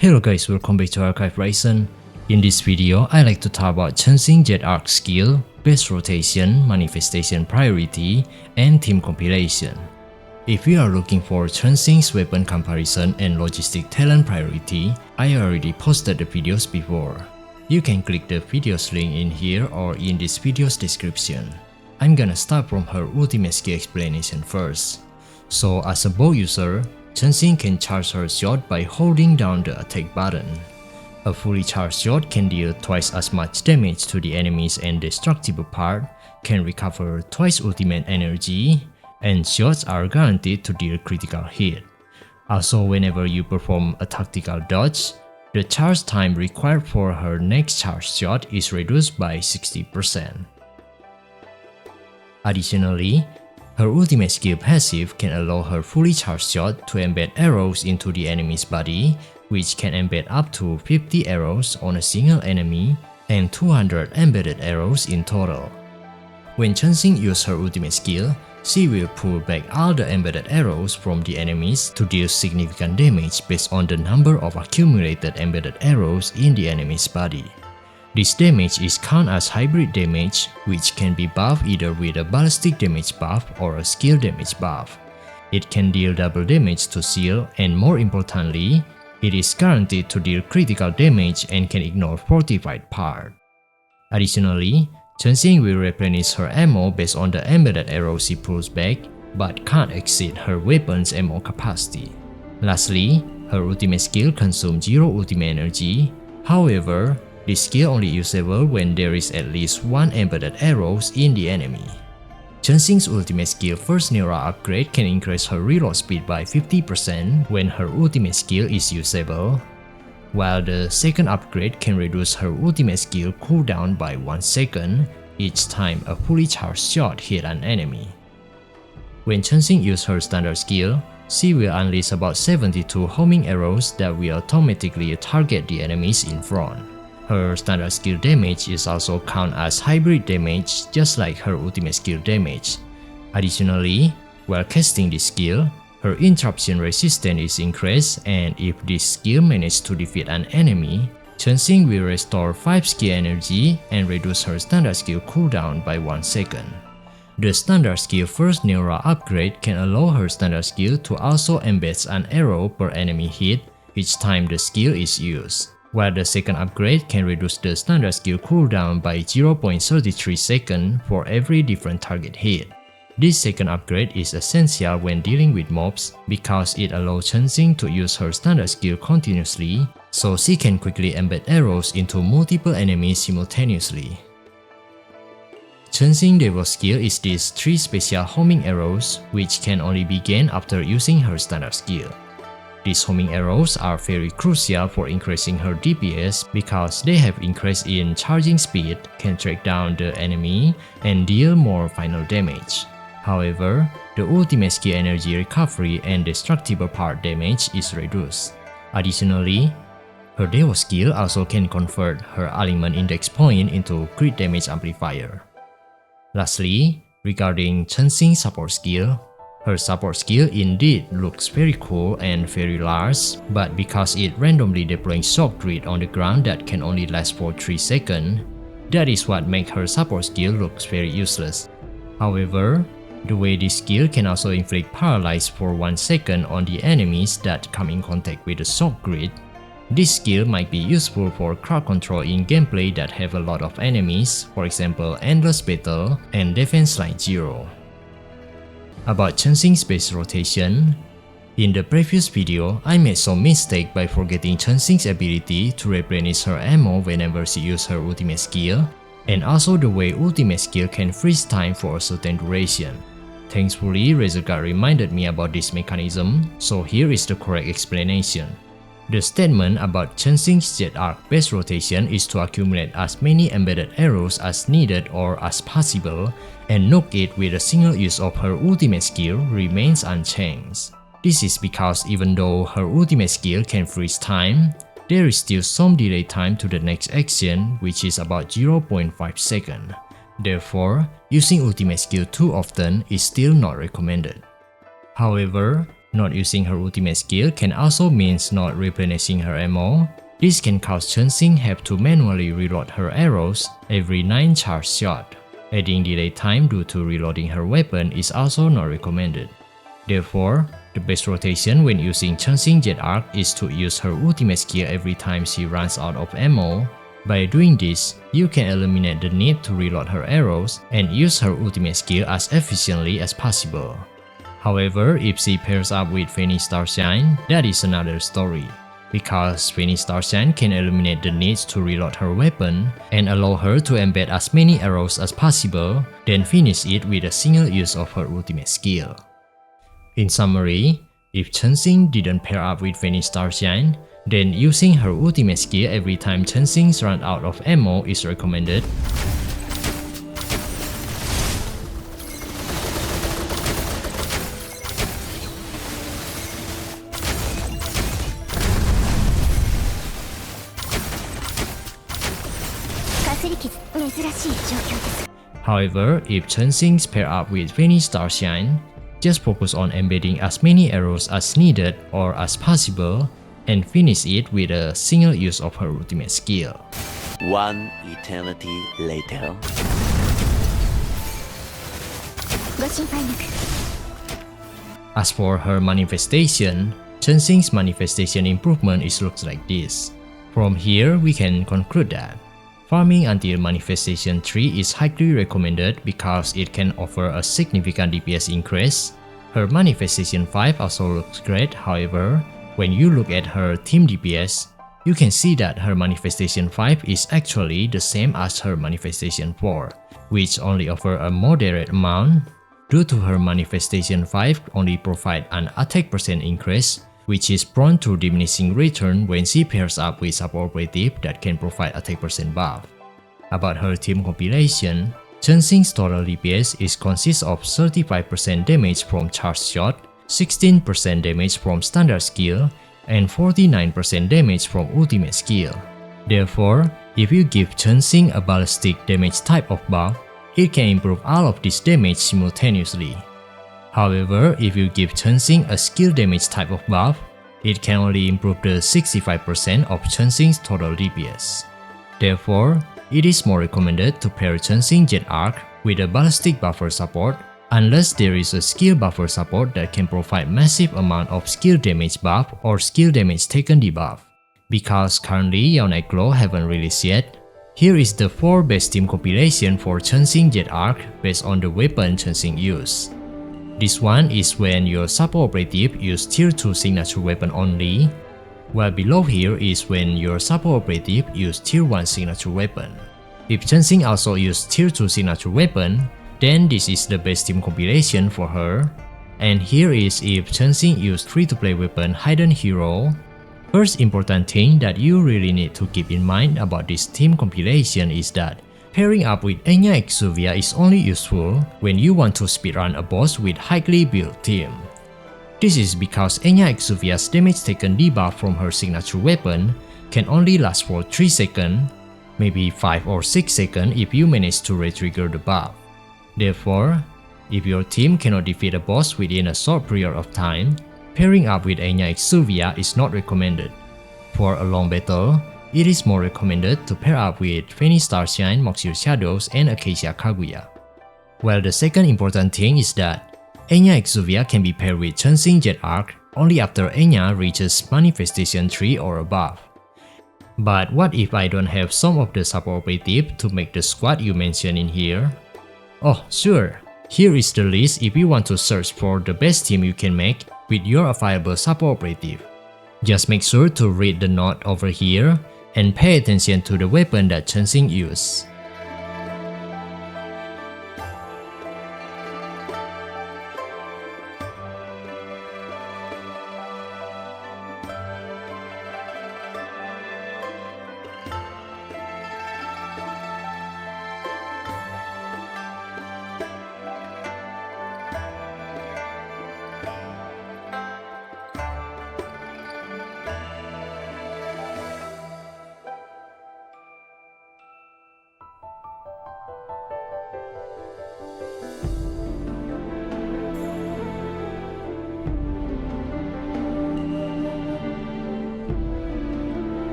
Hello guys, welcome back to Archive Ryzen. In this video, I like to talk about Chenxing Jade arc skill, base rotation, manifestation priority, and team compilation. If you are looking for Chenxing's weapon comparison and logistic talent priority, I already posted the videos before. You can click the videos link in here or in this video's description. I'm gonna start from her ultimate skill explanation first. So as a bow user, Chenxing can charge her shot by holding down the attack button. A fully charged shot can deal twice as much damage to the enemies and destructible part, can recover twice ultimate energy, and shots are guaranteed to deal critical hit. Also, whenever you perform a tactical dodge, the charge time required for her next charge shot is reduced by 60%. Additionally, her ultimate skill passive can allow her fully charged shot to embed arrows into the enemy's body, which can embed up to 50 arrows on a single enemy and 200 embedded arrows in total. When Chenxing uses her ultimate skill, she will pull back all the embedded arrows from the enemies to deal significant damage based on the number of accumulated embedded arrows in the enemy's body. This damage is counted as hybrid damage, which can be buffed either with a ballistic damage buff or a skill damage buff. It can deal double damage to shield, and more importantly, it is guaranteed to deal critical damage and can ignore fortified part. Additionally, Chenxing will replenish her ammo based on the embedded arrows she pulls back, but can't exceed her weapon's ammo capacity. Lastly, her ultimate skill consumes 0 ultimate energy. However, this skill only usable when there is at least 1 embedded arrows in the enemy. Chenxing's ultimate skill first Neura upgrade can increase her reload speed by 50% when her ultimate skill is usable, while the second upgrade can reduce her ultimate skill cooldown by 1 second each time a fully charged shot hit an enemy. When Chenxing uses her standard skill, she will unleash about 72 homing arrows that will automatically target the enemies in front. Her standard skill damage is also counted as hybrid damage, just like her ultimate skill damage. Additionally, while casting this skill, her interruption resistance is increased, and if this skill manages to defeat an enemy, Chenxing will restore 5 skill energy and reduce her standard skill cooldown by 1 second. The standard skill first Neura upgrade can allow her standard skill to also embed an arrow per enemy hit each time the skill is used, while the second upgrade can reduce the standard skill cooldown by 0.33 seconds for every different target hit. This second upgrade is essential when dealing with mobs because it allows Chenxing to use her standard skill continuously, so she can quickly embed arrows into multiple enemies simultaneously. Chenxing Deiwos Skill is these 3 special homing arrows, which can only be gained after using her standard skill. These homing arrows are very crucial for increasing her DPS because they have increase in charging speed, can track down the enemy, and deal more final damage. However, the ultimate skill energy recovery and destructible part damage is reduced. Additionally, her Deiwos skill also can convert her alignment index point into crit damage amplifier. Lastly, regarding Chenxing's support skill, her support skill indeed looks very cool and very large, but because it randomly deploys shock grid on the ground that can only last for 3 seconds, that is what makes her support skill looks very useless. However, the way this skill can also inflict paralyze for 1 second on the enemies that come in contact with the shock grid, this skill might be useful for crowd control in gameplay that have a lot of enemies, for example Endless Battle and Defense Line 0. About Chenxing's base rotation, in the previous video, I made some mistake by forgetting Chenxing's ability to replenish her ammo whenever she uses her ultimate skill, and also the way ultimate skill can freeze time for a certain duration. Thankfully, RazorGuard reminded me about this mechanism, so here is the correct explanation. The statement about Chenxing's Jade arc base rotation is to accumulate as many embedded arrows as needed or as possible, and nuke it with a single use of her ultimate skill remains unchanged. This is because even though her ultimate skill can freeze time, there is still some delay time to the next action, which is about 0.5 seconds. Therefore, using ultimate skill too often is still not recommended. However, Not using her ultimate skill can also mean not replenishing her ammo. This can cause Chenxing have to manually reload her arrows every 9 charge shot. Adding delay time due to reloading her weapon is also not recommended. Therefore, the best rotation when using Chenxing Jade arc is to use her ultimate skill every time she runs out of ammo. By doing this, you can eliminate the need to reload her arrows and use her ultimate skill as efficiently as possible. However, if she pairs up with Phoenix Starshine, that is another story. Because Phoenix Starshine can eliminate the need to reload her weapon and allow her to embed as many arrows as possible, then finish it with a single use of her ultimate skill. In summary, if Chenxing didn't pair up with Phoenix Starshine, then using her ultimate skill every time Chenxing runs out of ammo is recommended. However, if Chenxing pair up with Phoenix Starshine, just focus on embedding as many arrows as needed or as possible and finish it with a single use of her ultimate skill. One eternity later. As for her manifestation, Chenxing's manifestation improvement looks like this. From here, we can conclude that farming until manifestation 3 is highly recommended because it can offer a significant DPS increase. Her manifestation 5 also looks great, however, when you look at her team DPS, you can see that her manifestation 5 is actually the same as her manifestation 4, which only offer a moderate amount. Due to her manifestation 5 only provide an attack percent increase, which is prone to diminishing return when she pairs up with support operative that can provide attack percent buff. About her team compilation, Chenxing's total DPS consists of 35% damage from charge shot, 16% damage from standard skill, and 49% damage from ultimate skill. Therefore, if you give Chenxing a ballistic damage type of buff, it can improve all of this damage simultaneously. However, if you give Chenxing a skill damage type of buff, it can only improve the 65% of Chenxing's total DPS. Therefore, it is more recommended to pair Chenxing Jade arc with a ballistic buffer support unless there is a skill buffer support that can provide massive amount of skill damage buff or skill damage taken debuff. Because currently Yao Night Glow haven't released yet, here is the 4 best team compilation for Chenxing Jade arc based on the weapon Chenxing use. This one is when your support operative use tier 2 signature weapon only, while below here is when your support operative use tier 1 signature weapon. If Chenxing also use tier 2 signature weapon, then this is the best team compilation for her. And here is if Chenxing use free-to-play weapon Hidden Hero. First important thing that you really need to keep in mind about this team compilation is that pairing up with Enya Exuvia is only useful when you want to speedrun a boss with highly built team. This is because Enya Exuvia's damage taken debuff from her signature weapon can only last for 3 seconds, maybe 5 or 6 seconds if you manage to re-trigger the buff. Therefore, if your team cannot defeat a boss within a short period of time, pairing up with Enya Exuvia is not recommended. For a long battle, it is more recommended to pair up with Phoenix Starshine, Moxie Shadows, and Acacia Kaguya. Well, the second important thing is that Enya Exuvia can be paired with Chenxing Jade arc only after Enya reaches manifestation 3 or above. But what if I don't have some of the support operative to make the squad you mentioned in here? Oh, sure. Here is the list if you want to search for the best team you can make with your available support operative. Just make sure to read the note over here and pay attention to the weapon that Chenxing uses.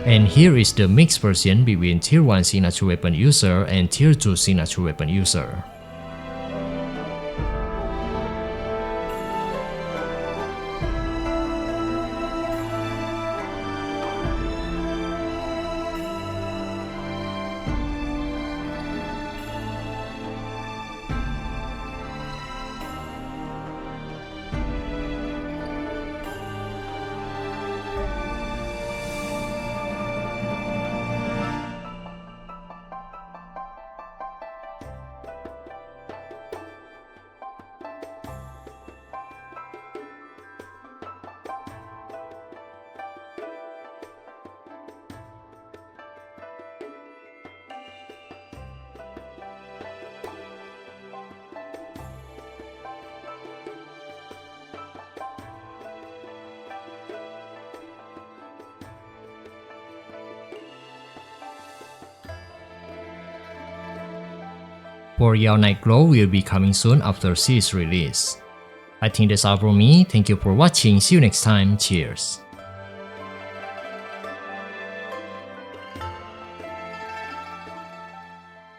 And here is the mixed version between Tier 1 signature weapon user and Tier 2 signature weapon user. For Yao Night Glow will be coming soon after series release. I think that's all from me. Thank you for watching. See you next time. Cheers.